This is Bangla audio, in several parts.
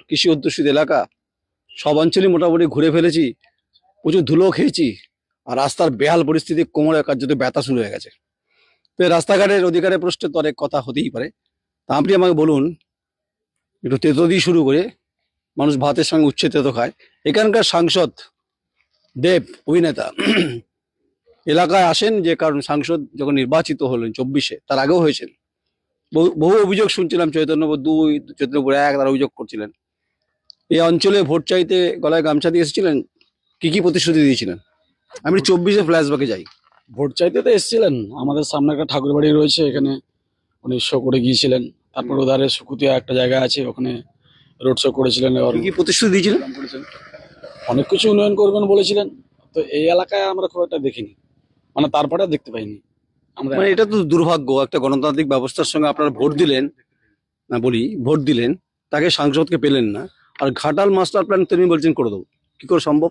কৃষি অধ্যুষিত এলাকা, সব অঞ্চলই মোটামুটি ঘুরে ফেলেছি, প্রচুর ধুলো খেয়েছি। আর রাস্তার বেহাল পরিস্থিতি, কোমরে কার্যত ব্যথা শুরু হয়ে গেছে। তো এই রাস্তাঘাটের অধিকারের প্রশ্নে তো অনেক কথা হতেই পারে। তা আপনি আমাকে বলুন, একটু তেতো দিয়ে শুরু করে, মানুষ ভাতের সঙ্গে উচ্ছে তেতো খায়। এখানকার সাংসদ দেব অভিনেতা এলাকায় আসেন যে কারণ সাংসদ যখন নির্বাচিত হলেন 24-এ, তার আগেও হয়েছেন। বহু বহু অভিযোগ শুনছিলাম, চৈতন্যপুর 2, চৈতন্যপুর 1 তারা অভিযোগ করছিলেন। এই অঞ্চলে ভোট চাইতে গলায় গামছা দিয়ে এসেছিলেন, কি কি প্রতিশ্রুতি দিয়েছিলেন? আমি 24-এ ফ্ল্যাশব্যাকে যাই। ভোট চাইতে তো এসেছিলেন। আমাদের সামনে একটা ঠাকুর বাড়ি রয়েছে, এখানে উনি শো করে গিয়েছিলেন। তারপর ওধারে সুকুতিয়া একটা জায়গা আছে, ওখানে রোড শো করেছিলেন। এবার কি কি প্রতিশ্রুতি দিয়েছিলেন? অনেক কিছু উন্নয়ন করবেন বলেছিলেন। তো এই এলাকায় আমরা খুব একটা দেখিনি, মানে তারপরে আর দেখতে পাইনি আমরা। মানে এটা তো দুর্ভাগ্য, একটা গণতান্ত্রিক ব্যবস্থার সঙ্গে আপনারা ভোট দিলেন, না বলি ভোট দিলেন, তাকে সাংসদকে পেলেন না, আর ঘাটাল মাস্টার প্ল্যান তিনি বলছেন করে দেবো। কি করে সম্ভব?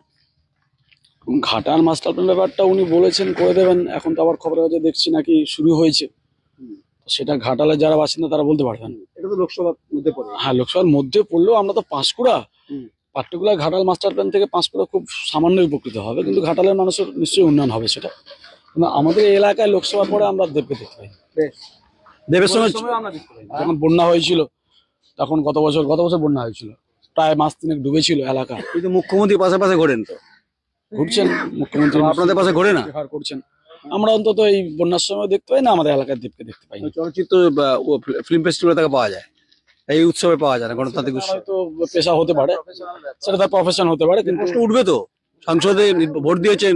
ঘাটাল মাস্টার প্ল্যান ব্যাপারটা উনি বলেছেন করে দেবেন, এখন তো আবার খবরের কাগজে দেখছি নাকি শুরু হয়েছে। তো সেটা ঘাটালের যারা বাসিন্দা তারা বলতে পারবেন। এটা তো লোকসভার মধ্যে পড়ে। হ্যাঁ, লোকসভার মধ্যে পড়লেও আমরা তো Panskura, particular Ghatal master plan থেকে পাঁশকুড়া খুব সামান্য উপকৃত হবে, কিন্তু ঘাটালের মানুষের নিশ্চয়ই উন্নয়ন হবে সেটা। কিন্তু আমাদের এই এলাকায় লোকসভা পরে আমরা দেবকে দেখতে পাই। দেবের সঙ্গে যখন বন্যা হয়েছিল, তখন গত বছর বন্যা হয়েছিল, প্রায় মাস 3 ডুবেছিল এলাকা। কিন্তু মুখ্যমন্ত্রী পাশে পাশে ঘোরেন তো, ঘুরছেন মুখ্যমন্ত্রী, আপনাদের পাশে ঘোরে না? ব্যবহার করছেন। আমরা অন্তত এই বন্যার সময় দেখতে পাই না, আমাদের এলাকার দেবকে দেখতে পাই না। চলচ্চিত্র বা ফিল্ম ফেস্টিভ্যালে তাকে পাওয়া যায়, এই উৎসবে পাওয়া যায় না, গণতান্ত্রিক উৎসব। হয়তো পেশা হতে পারে, সেটা তার প্রফেশন হতে পারে, কিন্তু প্রশ্ন উঠবে তো, সংসদে ভোট দিয়েছেন,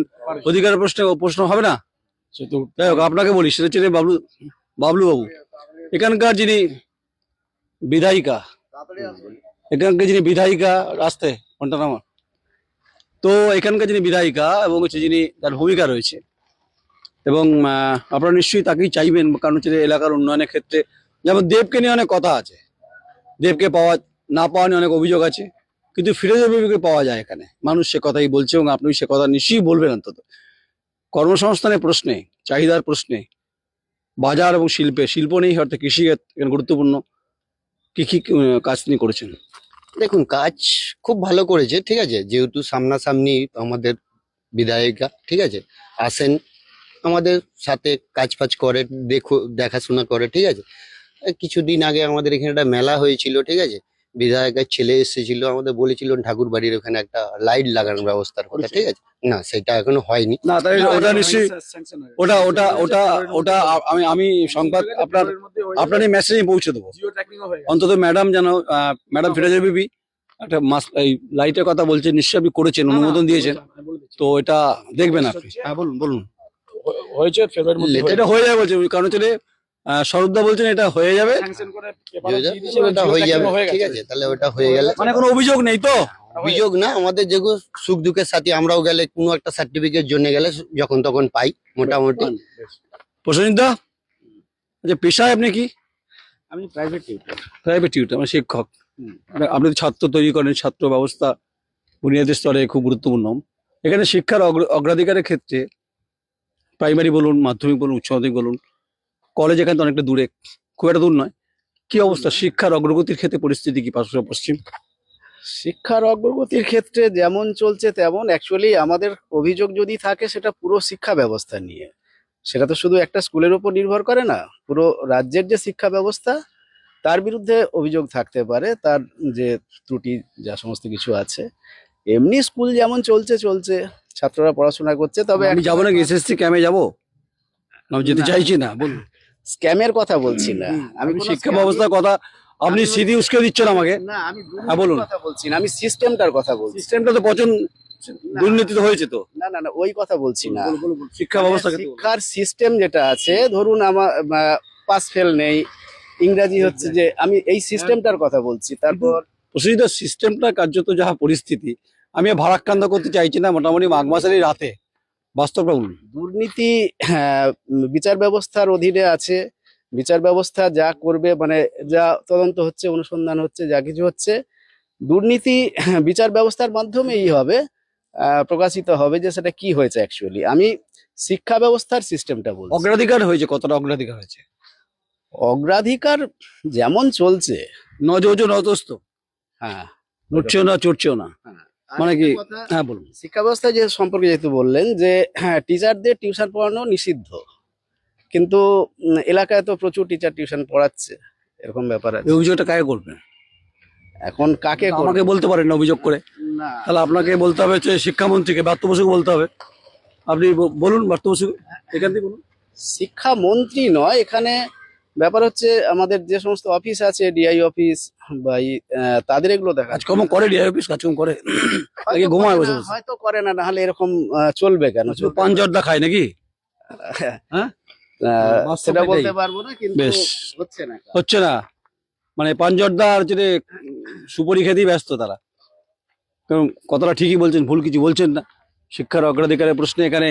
অধিকারের প্রশ্ন হবে না? সেহেতু যাই হোক, আপনাকে বলি, সেটা হচ্ছে বাবলু বাবু, এখানকার যিনি বিধায়িকা, রাস্তায় ঘন্টা নামা, তো এখানকার যিনি বিধায়িকা এবং হচ্ছে যিনি তার ভূমিকা রয়েছে, এবং আপনারা নিশ্চয়ই তাকেই চাইবেন, কারণ হচ্ছে যে এলাকার উন্নয়নের ক্ষেত্রে, যেমন দেবকে নিয়ে অনেক কথা আছে, দেবকে না পাওয়া নিয়ে অনেক অভিযোগ আছে, কিন্তু ফিরোজের বিবিকে পাওয়া যায় এখানে, মানুষ সে কথাই বলছে, এবং আপনি সে কথা নিশ্চয়ই বলবেন। অন্তত কর্মসংস্থানের প্রশ্নে, চাহিদার প্রশ্নে, বাজার এবং শিল্প নেই, অর্থাৎ কৃষি এখানে গুরুত্বপূর্ণ। কি কি কাজ তিনি করেছেন? দেখুন, কাজ খুব ভালো করেছে, ঠিক আছে। যেহেতু সামনাসামনি আমাদের বিধায়িকা, ঠিক আছে, আসেন আমাদের সাথে, কাজ ফাজ করে, দেখাশোনা করে, ঠিক আছে। কিছুদিন আগে আমাদের এখানে একটা মেলা হয়েছিল, ঠিক আছে। বিধায়কের ছেলে এসেছিল, আমাদের বলেছিল ঠাকুর বাড়ির ওখানে একটা লাইট লাগানোর ব্যবস্থার কথা, ঠিক আছে। না, সেটা এখনো হয়নি। না, তাই ওটা নিশ্চয়ই, ওটা ওটা ওটা ওটা আমি সংবাদ আপনার এই মেসেজে পৌঁছে দেবো। অন্তত ম্যাডাম যেন, ম্যাডাম ফিরোজা বিবি একটা এই লাইটের কথা বলছেন, নিশ্চয়ই আপনি করেছেন, অনুমোদন দিয়েছেন, তো এটা দেখবেন আপনি। হ্যাঁ, বলুন বলুন। হয়েছে ফেব্রুয়ারির মধ্যে, এটা হয়ে যাবে বলছে, কারণ হচ্ছে স্বরূপদা বলছেন এটা হয়ে যাবে, ওটা হয়ে যাবে, ঠিক আছে। তাহলে ওটা হয়ে গেলে, মানে কোনো অভিযোগ নেই তো? অভিযোগ না, আমাদের যেগুলো সুখ দুঃখের সাথে আমরাও গেলে কোনো একটা সার্টিফিকেট জন্য গেলে যখন তখন পাই মোটামুটি। প্রসেনজিৎ দা, আচ্ছা, পেশায় আপনি কি? আমি প্রাইভেট টিউটর। মানে শিক্ষক। আপনি তো ছাত্র তৈরি করেন, ছাত্র ব্যবস্থা বুনিয়াদী স্তরে খুব গুরুত্বপূর্ণ। এখানে শিক্ষার অগ্রাধিকারের ক্ষেত্রে প্রাইমারি বলুন, মাধ্যমিক বলুন, উচ্চ মাধ্যমিক বলুন, কলেজ এখানে তো অনেকটা দূরে, খুব একটা দূর নয়। কি অবস্থা শিক্ষার অগ্রগতির ক্ষেত্রে, পরিস্থিতি কি পশ্চিম? শিক্ষার অগ্রগতির ক্ষেত্রে যেমন চলছে তেমন, অ্যাকচুয়ালি আমাদের অভিযোগ যদি থাকে সেটা পুরো শিক্ষা ব্যবস্থা নিয়ে। সেটা তো শুধু একটা স্কুলের উপর নির্ভর করে না, পুরো রাজ্যের যে শিক্ষা ব্যবস্থা তার বিরুদ্ধে অভিযোগ থাকতে পারে, তার যে ত্রুটি যা সমস্ত কিছু আছে। এমনি স্কুল যেমন চলছে, ছাত্ররা পড়াশোনা করছে, তবে আমি যাবো নাকি এসএসসি ক্যাম্পে যাবো? আমি যেতে চাইছি না, বলুন। স্ক্যামের কথা বলছি না, আমি কোনো শিক্ষা scam- ব্যবস্থার কথা, আপনি সিধি উস্কে দিচ্ছেন আমাকে। না, আমি হ্যাঁ, বলুন। দুর্নীতির কথা বলছি না, আমি সিস্টেমটার কথা বলছি। সিস্টেমটা তো দুর্নীতি তো হয়েছে তো। না, ওই কথা বলছি না। শিক্ষা ব্যবস্থা শিক্ষার সিস্টেম যেটা আছে, ধরুন আমার পাস ফেল নেই, ইংরাজি হচ্ছে যে, আমি এই সিস্টেমটার কথা বলছি। তারপর প্রসিদ্ধ সিস্টেমটা কার্যত যা পরিস্থিতি, আমি ভারাক্রান্ত করতে চাইছি না, মোটামুটি মাঘ মাসেরই রাতে বাস্তবটা বলুন। দুর্নীতি বিচার ব্যবস্থার অধীনে আছে। বিচার ব্যবস্থা যা করবে, মানে যা তদন্ত হচ্ছে, অনুসন্ধান হচ্ছে, যা কিছু হচ্ছে, দুর্নীতি বিচার ব্যবস্থার মাধ্যমেই হবে, প্রকাশিত হবে যে সেটা কি হয়েছে অ্যাকচুয়ালি। আমি শিক্ষা ব্যবস্থার সিস্টেমটা বলছি। অগ্রাধিকার হয়েছে, কতটা অগ্রাধিকার হয়েছে? অগ্রাধিকার যেমন চলছে, নজর নতস্ত। হ্যাঁ, নড়ছেও না চড়ছেও না, মানে কি? কথা, হ্যাঁ বলুন। শিক্ষা ব্যবস্থা যে সম্পর্কে যেহেতু বললেন যে হ্যাঁ টিচারদের টিউশন পড়ানো নিষিদ্ধ, কিন্তু এলাকায় তো প্রচুর টিচার টিউশন পড়াচ্ছে, এরকম ব্যাপার এই আছে। অভিযোগটা কাকে করবে? এখন কাকে করবে? আমাকে বলতে পারেন না অভিযোগ করে, না, তাহলে আপনাকে বলতে হবে যে শিক্ষামন্ত্রীকে, ব্রাত্য বসুকে বলতে হবে। আপনি বলুন ব্রাত্য বসুকে, এখান থেকে বলুন। শিক্ষামন্ত্রী নয়, এখানে ব্যাপার হচ্ছে আমাদের যে সমস্ত অফিস আছে, ডিআই অফিস বা তাদের এগুলো দেখা কাজকর্ম করে ডিআই অফিস, কাজকর্ম করে নাকি ঘুমায় বসে বসে? হয়তো করে না, নাহলে এরকম চলবে কেন? শুধু পান জর্দা খায় নাকি? হ্যাঁ, বাস্তব সেটা বলতে এটাই। পারবো না, কিন্তু বেশ। হচ্ছে না। হচ্ছে না, মানে পান জর্দা আর হচ্ছে যে সুপরি খেতেই ব্যস্ত তারা। কারণ কথাটা ঠিকই বলছেন, ভুল কিছু বলছেন না। শিক্ষার অগ্রাধিকারের প্রশ্নে এখানে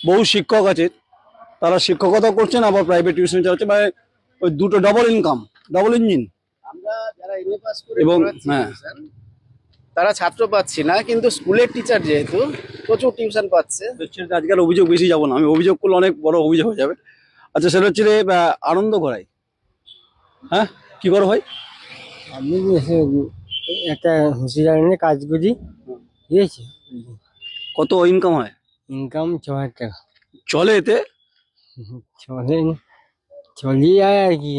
বহু শিক্ষক আছে, তারা শিক্ষকতাও করছেন আবার প্রাইভেট টিউশন চালাচ্ছে, মানে ওই দুটো ডবল ইনকাম, ডবল ইঞ্জিন। আমরা যারা এমএ পাস করে এবং পড়াচ্ছি হ্যাঁ। tuition, তারা ছাত্র পাচ্ছি না, কিন্তু স্কুলের টিচার যেহেতু প্রচুর টিউশন পাচ্ছে। আজকাল অভিযোগ বেশি যাবো না, আমি অভিযোগ করলে অনেক বড় অভিযোগ হয়ে যাবে। আচ্ছা, সেটা হচ্ছে যে, আনন্দ করাই। হ্যাঁ, কি করো ভাই? আমি একটা হুঁশিয়ারি নিয়ে কাজ করি, ঠিক আছে। কত ইনকাম হয়? ইনকাম 6,000 টাকা। চলে এতে? চলে, চলি যায় আর কি।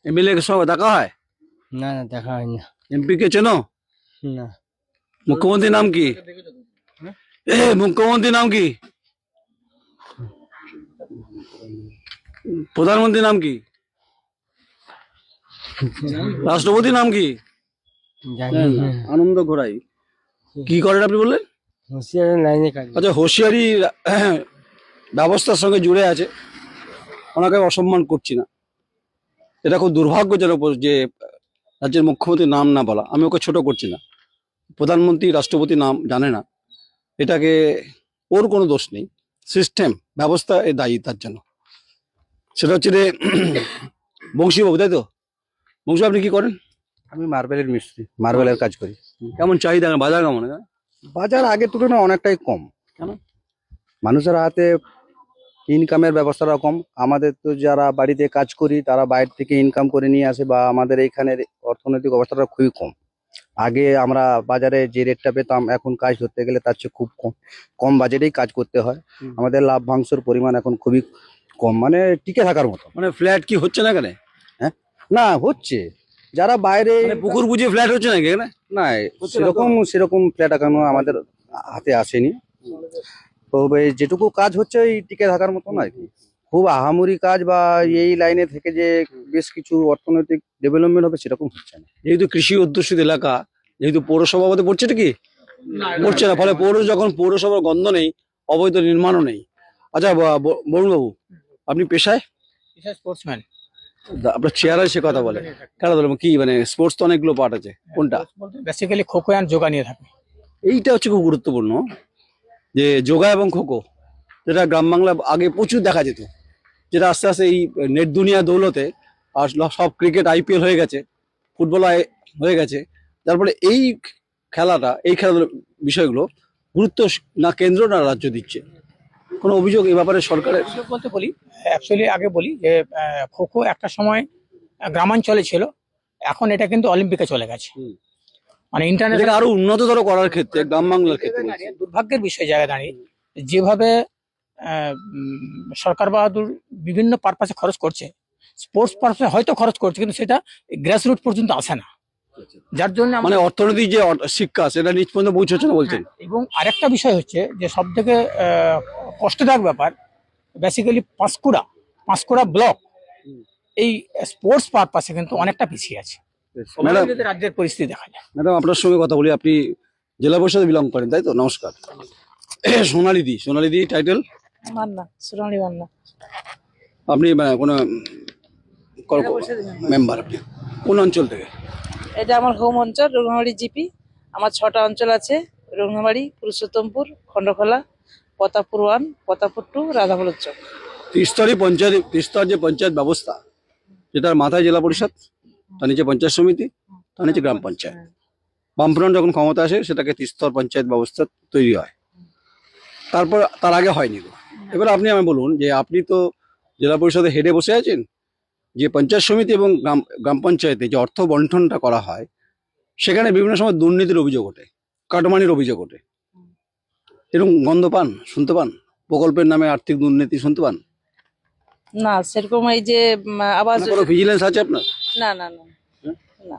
এমএলএ এর সঙ্গে দেখা হয়? না না, দেখা হয় না। এমপি কে চেনো? না, মুখ্যমন্ত্রীর নাম কি? মুখ্যমন্ত্রীর নাম কি? প্রধানমন্ত্রীর নাম কি? রাষ্ট্রপতির নাম কি? জানি না। আনন্দ ঘোড়াই কি করেন আপনি বললেন? হুঁশিয়ারি লাইনে কাজ করি। আচ্ছা, হুঁশিয়ারি ব্যবস্থার সঙ্গে জুড়ে আছে, ওনাকে অসম্মান করছি না। এটা খুব দুর্ভাগ্যজনক যে রাজ্যের মুখ্যমন্ত্রীর নাম না বলা। আমি ওকে ছোট করছি না, প্রধানমন্ত্রী রাষ্ট্রপতি নাম জানে না, এটাকে ওর কোনো দোষ নেই, সিস্টেম ব্যবস্থা এ দায়ী তার জন্য। সেটা হচ্ছে যে বংশীবাবু, তাই তো? বংশী, আপনি কি করেন? আমি মার্বেলের মিস্ত্রি, মার্বেলের কাজ করি। কেমন চাহিদা, বাজার কেমন এখানে? বাজার আগের তুলনায় অনেকটাই কম। কেন? মানুষের হাতে ইনকামের ব্যবস্থাটা কম। আমাদের তো যারা বাড়িতে কাজ করি তারা বাইরে থেকে ইনকাম করে নিয়ে আসে, বা আমাদের এইখানের অর্থনৈতিক অবস্থাটা খুবই কম। আগে আমরা বাজারে যে রেটটা পেতাম, এখন কাজ ধরতে গেলে তার চেয়ে খুব কম, কম বাজেটেই কাজ করতে হয়। আমাদের লাভ্যাংশের পরিমাণ এখন খুবই কম, মানে টিকে থাকার মতো। মানে ফ্ল্যাট কি হচ্ছে না এখানে? না, হচ্ছে যারা বাইরে মানে পুকুর বুঝিয়ে ফ্ল্যাট হচ্ছে নাকি এখানে? না, সেরকম ফ্ল্যাট এখনো আমাদের হাতে আসেনি। তবে যেটুকু কাজ হচ্ছে ওই টিকে থাকার মতন আর কি। খুব আহামরি কাজ বা এই লাইনে থেকে যে বেশ কিছু অর্থনৈতিক ডেভেলপমেন্ট হবে সেরকম হচ্ছে না। যেহেতু কৃষি অধ্যুষিত এলাকা, যেহেতু পৌরসভা মধ্যে পড়ছে, এটা কি পড়ছে না, ফলে যখন পৌরসভার গন্ধ নেই, অবৈধ নির্মাণও নেই। আচ্ছা, বরুণবাবু, আপনি পেশায়? স্পোর্টসম্যান। আপনার চেয়ারে সে কথা বলে খেলা ধরো কি, মানে স্পোর্টস তো অনেকগুলো পার্ট আছে, কোনটা? বেসিক্যালি খোখো অ্যান্ড যোগা নিয়ে থাকে। এইটা হচ্ছে খুব গুরুত্বপূর্ণ, যে যোগা এবং খোখো, যেটা গ্রাম বাংলা আগে প্রচুর দেখা যেত, যেটা আস্তে আস্তে এই নেট দুনিয়া দৌলতে আর সব ক্রিকেট আইপিএল হয়ে গেছে, ফুটবল হয়ে গেছে, যার ফলে এই খেলাটা, এই খেলাধুলার বিষয়গুলো গুরুত্ব না কেন্দ্র না রাজ্য দিচ্ছে। কোনো অভিযোগ এই ব্যাপারে সরকারের? অভিযোগ বলতে বলি, অ্যাকচুয়ালি আগে বলি যে খোখো একটা সময় গ্রামাঞ্চলে ছিল, এখন এটা কিন্তু অলিম্পিকে চলে গেছে। মানে এটাকে ইন্টারন্যাশনাল আরো উন্নততর করার ক্ষেত্রে গ্রাম বাংলার ক্ষেত্রে বলছি। দুর্ভাগ্যের বিষয় জায়গায় দাঁড়িয়ে যেভাবে সরকার বাহাদুর বিভিন্ন পারপাসে খরচ করছে, স্পোর্টস পারপাসে হয়তো খরচ করছে, কিন্তু সেটা গ্রাসরুট পর্যন্ত আসে না, যার জন্য মানে অর্থনৈতিক যে শিক্ষা সেটা নিচ পর্যন্ত পৌঁছচ্ছে না বলছেন। এবং আরেকটা বিষয় হচ্ছে যে সব থেকে কষ্টদায়ক ব্যাপার, বেসিক্যালি পাঁশকুড়া ব্লক এই স্পোর্টস পারপাসে কিন্তু অনেকটা পিছিয়ে আছে। ম্যাডাম, যদি রাজ্যের পরিস্থিতি দেখা যায়। ম্যাডাম আপনার সঙ্গে কথা বলি, আপনি জেলা পরিষদে বিলং করেন, তাই তো? নমস্কার। সোনালিদি টাইটেল? মান্না, সোনালী মান্না। আপনি কোনো মেম্বার, আপনি কোন অঞ্চল থেকে? এটা আমার হোম অঞ্চল, রঘুনাবাড়ি জিপি। আমার 6টা অঞ্চল আছে: রঘুনাবাড়ি, পুরুষোত্তমপুর, খন্ডখোলা, প্রতাপপুর 1, প্রতাপপুর 2, রাধাবল্লভ চক। ত্রিস্তর যে পঞ্চায়েত ব্যবস্থা, যেটার মাথায় জেলা পরিষদ, তার নিচে পঞ্চায়েত সমিতি, তার নিচে গ্রাম পঞ্চায়েত। বামফ্রন্ট যখন ক্ষমতা আসে সেটাকে ত্রিস্তর পঞ্চায়েত ব্যবস্থা তৈরি হয়, তারপর তার আগে হয়নি। এবার আপনি আমায় বলুন যে আপনি তো জেলা পরিষদে হেডে বসে আছেন, যে পঞ্চায়েত সমিতি এবং গ্রাম পঞ্চায়েতে যে অর্থ বন্টনটা করা হয়, সেখানে বিভিন্ন সময় দুর্নীতির অভিযোগ ওঠে, কাটমানির অভিযোগ ওঠে। এরকম গন্ধ পান, শুনতে পান? প্রকল্পের নামে আর্থিক দুর্নীতি শুনতে পান? না সেরকম এই যে আবাস না, কোনো ভিজিলেন্স আছে আপনার? না না না না।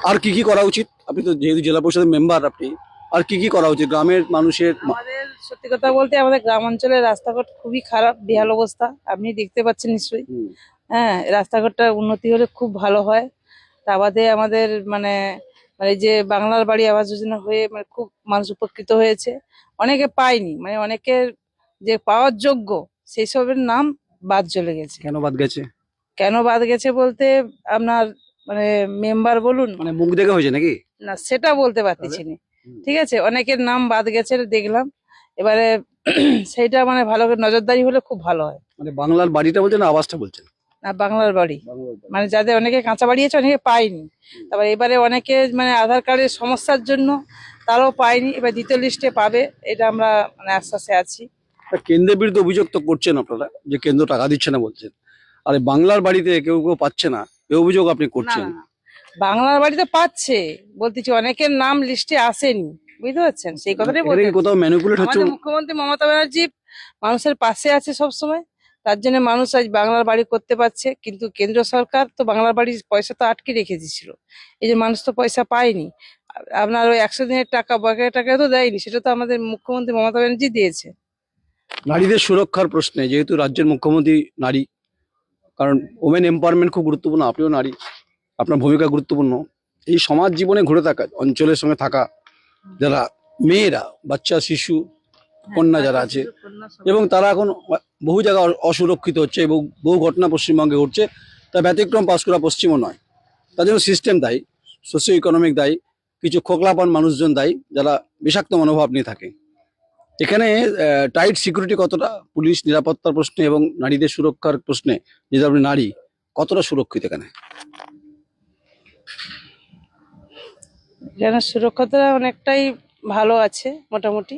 আর কি কি করা উচিত? আপনি তো যেহেতু জেলা পরিষদের মেম্বার, আপনি আর কি কি করা উচিত গ্রামের মানুষের? আমাদের সত্যি কথা বলতে আমাদের গ্রাম অঞ্চলের রাস্তাঘাট খুবই খারাপ, বেহাল অবস্থা, আপনি দেখতে পাচ্ছেন নিশ্চয়ই। হুম। হ্যাঁ, রাস্তাঘাটটা উন্নতি হলে খুব ভালো হয়। তা বাদে আমাদের মানে মানে যে বাংলার বাড়ি আবাস যোজনা হয়ে মানে খুব মানুষ উপকৃত হয়েছে, অনেকে পায়নি, মানে অনেকের যে পাওয়ার যোগ্য সেই সবের নাম বাদ চলে গেছে। কেন বাদ গেছে? কেন বাদ গেছে বলতে আপনার মানে মেম্বার বলুন মানে মুখ দেখে হয়েছে নাকি? না, সেটা বলতে পারতেছি না। ঠিক আছে, অনেকের নাম বাদ গেছে দেখলাম, এবারে সেইটা মানে ভালো করে নজরদারি হলে খুব ভালো হয়। মানে বাংলার বাড়িটা বলছেন না আবাসটা বলছেন? না, বাংলার বাড়ি, মানে যাদের অনেকে কাঁচা বাড়ি আছে অনেকে পায়নি। তারপর এবারে অনেকে মানে আধার কার্ডের সমস্যার জন্য তারাও পায়নি, এবার দ্বিতীয় লিস্টে পাবে, এটা আমরা মানে আশ্বাসে আছি। তা কেন্দ্রের বিরুদ্ধে অভিযোগ তো করছেন আপনারা যে কেন্দ্র টাকা দিচ্ছে না বলছেন, আর এই বাংলার বাড়িতে কেউ কেউ পাচ্ছে না, এই অভিযোগ আপনি না করছেন। না না, বাংলার বাড়িতে পাচ্ছে বলতেছি, অনেকের নাম লিস্টে আসেনি, বুঝতে পারছেন, সেই কথাটাই এটা বলতে কি কোথাও ম্যানিপুলেট হচ্ছে? আমাদের মুখ্যমন্ত্রী মমতা ব্যানার্জি মানুষের পাশে আছে সব সময়, তার জন্য মানুষ আজ বাংলার বাড়ি করতে পারছে। কিন্তু কেন্দ্র সরকার তো বাংলার বাড়ির পয়সা তো আটকে রেখে দিচ্ছিল, এই যে মানুষ তো পয়সা পায়নি। আপনার ওই 100 দিনের টাকা বকেয়া টাকা তো দেয়নি, সেটা তো আমাদের মুখ্যমন্ত্রী মমতা ব্যানার্জি দিয়েছে। নারীদের সুরক্ষার প্রশ্নে যেহেতু রাজ্যের মুখ্যমন্ত্রী নারী, কারণ ওমেন এম্পাওয়ারমেন্ট খুব গুরুত্বপূর্ণ, আপনিও নারী, আপনার ভূমিকা গুরুত্বপূর্ণ। এই সমাজ জীবনে ঘুরে থাকা, অঞ্চলের সঙ্গে থাকা যারা মেয়েরা, বাচ্চা, শিশু, কন্যা যারা আছে, এবং তারা এখন বহু জায়গায় অসুরক্ষিত হচ্ছে এবং বহু ঘটনা পশ্চিমবঙ্গে ঘটছে, তা ব্যতিক্রম পাঁশকুড়া পশ্চিমও নয়। তার জন্য সিস্টেম দায়ী, সোশিও ইকোনমিক দায়ী, কিছু খোকলাপান মানুষজন দায়ী যারা বিষাক্ত মনোভাব নিয়ে থাকে। এখানে টাইট সিকিউরিটি কতটা, পুলিশ নিরাপত্তার প্রশ্নে এবং নারীদের সুরক্ষার প্রশ্নে, যেহেতু আপনি নারী, কতটা সুরক্ষিত এখানে? এখানে সুরক্ষাটা অনেকটাই ভালো আছে, মোটামুটি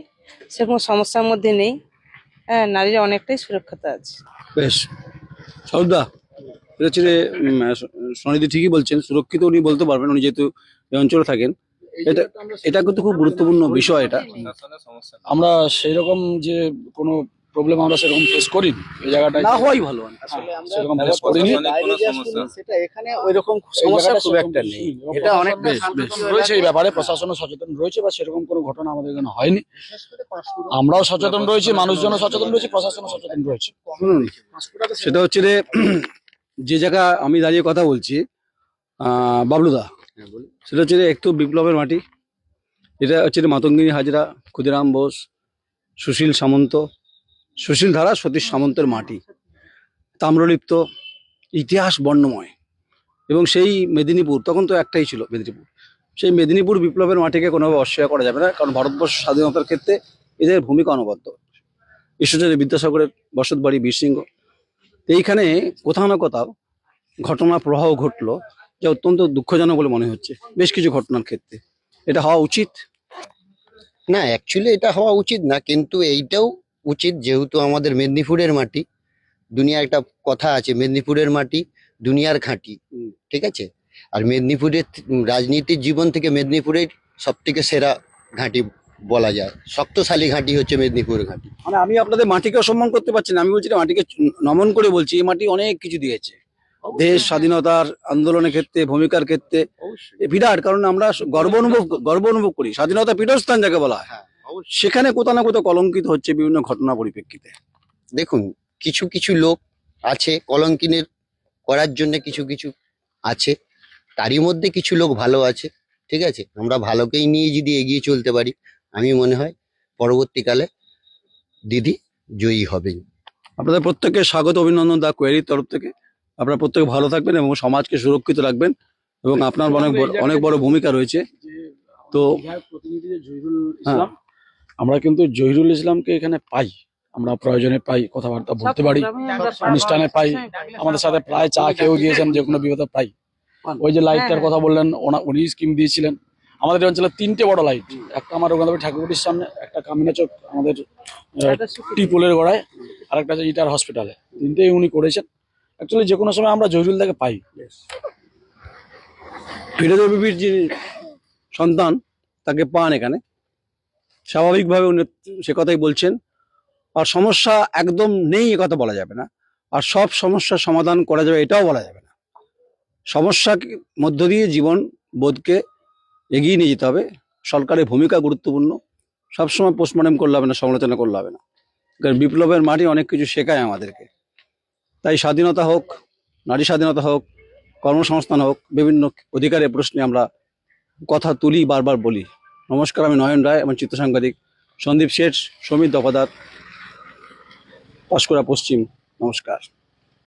সেরকম সমস্যার মধ্যে নেই। হ্যাঁ, নারীরা অনেকটাই সুরক্ষিত আছে। বেশ। সৌদা, এটা হচ্ছে যে সনিধি ঠিকই বলছেন, সুরক্ষিত উনি বলতে পারবেন, উনি যেহেতু এই অঞ্চলে থাকেন। এটা এটা কিন্তু খুব গুরুত্বপূর্ণ বিষয়। এটা আমরা সেই রকম যে কোনো প্রবলেম আমরা সেরকম ফেস করি এই জায়গাটায়, না হওয়াই ভালো। আসলে আমরা সেরকম ফেস করিনি। বাইরে যা শুনি, সেটা এখানে ওইরকম সমস্যা খুব একটা নেই। এটা অনেক বেশ রয়েছে এই ব্যাপারে, প্রশাসনও সচেতন রয়েছে, বা সেরকম কোনো ঘটনা আমাদের এখানে হয়নি। আমরাও সচেতন রয়েছি, মানুষজনও সচেতন রয়েছে, প্রশাসনও সচেতন রয়েছে। শুনুন, সেটা হচ্ছে যে জায়গা আমি দাঁড়িয়ে কথা বলছি, বাবলুদা, সেটা হচ্ছে একটু বিপ্লবের মাটি। এটা হচ্ছে মাতঙ্গিনী হাজরা, ক্ষুদিরাম বোস, সুশীল সামন্ত, সুশীল ধারা, সতীশ সামন্তের মাটি, তাম্রলিপ্ত, ইতিহাস বর্ণময়। এবং সেই মেদিনীপুর, তখন তো একটাই ছিল মেদিনীপুর, সেই মেদিনীপুর বিপ্লবের মাটিকে কোনোভাবে অস্বীকার করা যাবে না, কারণ ভারতবর্ষ স্বাধীনতার ক্ষেত্রে এদের ভূমিকা অনবদ্য। ঈশ্বরচন্দ্র বিদ্যাসাগরের বসত বাড়ি বীরসিংহ। এইখানে কোথাও না কোথাও ঘটনা প্রবাহ ঘটলো, যা অত্যন্ত দুঃখজনক বলে মনে হচ্ছে বেশ কিছু ঘটনার ক্ষেত্রে। এটা হওয়া উচিত না, অ্যাকচুয়ালি এটা হওয়া উচিত না, কিন্তু এইটাও উচিত, যেহেতু আমাদের মেদিনীপুরের মাটি। দুনিয়া একটা কথা আছে, মেদিনীপুরের মাটি দুনিয়ার ঘাঁটি, ঠিক আছে? আর মেদিনীপুরের রাজনীতির জীবন থেকে মেদিনীপুরের সব থেকে সেরা ঘাঁটি বলা যায়, শক্তশালী ঘাঁটি হচ্ছে মেদিনীপুর ঘাঁটি। মানে আমি আপনাদের মাটিকে অসম্মান করতে পারছি না, আমি বলছি না, মাটিকে নমন করে বলছি, এই মাটি অনেক কিছু দিয়েছে দেশ স্বাধীনতার আন্দোলনের ক্ষেত্রে, ভূমিকার ক্ষেত্রে এ বিরাট। কারণ আমরা গর্ব অনুভব করি, স্বাধীনতা পীঠস্থান যাকে বলা হয়, সেখানে কোথাও না কোথাও কলঙ্কিত হচ্ছে বিভিন্ন ঘটনা পরিপ্রেক্ষিতে। দেখুন, কিছু কিছু লোক আছে কলঙ্কিনের করার জন্য, কিছু কিছু আছে, তারই মধ্যে কিছু লোক ভালো আছে, ঠিক আছে? আমরা ভালোকেই নিয়ে যদি এগিয়ে চলতে পারি, আমি মনে হয় পরবর্তীকালে দিদি জয়ী হবেন। আপনাদের প্রত্যেককে স্বাগত, অভিনন্দন দা কোয়েরির তরফ থেকে। আপনারা প্রত্যেকে ভালো থাকবেন এবং সমাজকে সুরক্ষিত রাখবেন, এবং আপনার অনেক বড় ভূমিকা রয়েছে। তো বিধায়ক প্রতিনিধি যে জহিরুল ইসলাম, আমরা কিন্তু জহিরুল ইসলামকে এখানে পাই, আমরা প্রয়োজনে পাই, কথাবার্তা বলতে পারি, অনুষ্ঠানে পাই, আমাদের সাথে প্রায় চা খেয়েও গিয়েছেন, যে কোনো বিপদে পাই। ওই যে লাইটটার কথা বললেন, উনি স্কিম দিয়েছিলেন। আমাদের অঞ্চলে 3টে বড় লাইট, একটা আমার ওখানে ঠাকুরবাড়ির সামনে, একটা কামিনাচক আমাদের টিপুলের গোড়ায়, আর একটা হচ্ছে ইটার হসপিটালে। 3টেই উনি করেছেন। অ্যাকচুয়ালি যে কোনো সময় আমরা জহিরুল দাকে পাই। ফিরোজা বিবির যে সন্তান তাকে পান এখানে, স্বাভাবিকভাবে উনি সে কথাই বলছেন। আর সমস্যা একদম নেই এ কথা বলা যাবে না, আর সব সমস্যার সমাধান করা যাবে এটাও বলা যাবে না। সমস্যার মধ্য দিয়ে জীবন বোধকে এগিয়ে নিয়ে যেতে হবে। সরকারের ভূমিকা গুরুত্বপূর্ণ। সবসময় পোস্টমর্টম করলে হবে না, সমালোচনা করলে হবে না, কারণ বিপ্লবের মাটি অনেক কিছু শেখায় আমাদেরকে। তাই স্বাধীনতা হোক, নারী স্বাধীনতা হোক, কর্মসংস্থান হোক, বিভিন্ন অধিকারের প্রশ্নে আমরা কথা তুলি, বারবার বলি। নমস্কার, আমি নয়ন রায় এবং চিত্র সাংবাদিক সন্দীপ শেঠ, সমিত দফাদার, পাঁশকুড়া পশ্চিম। নমস্কার।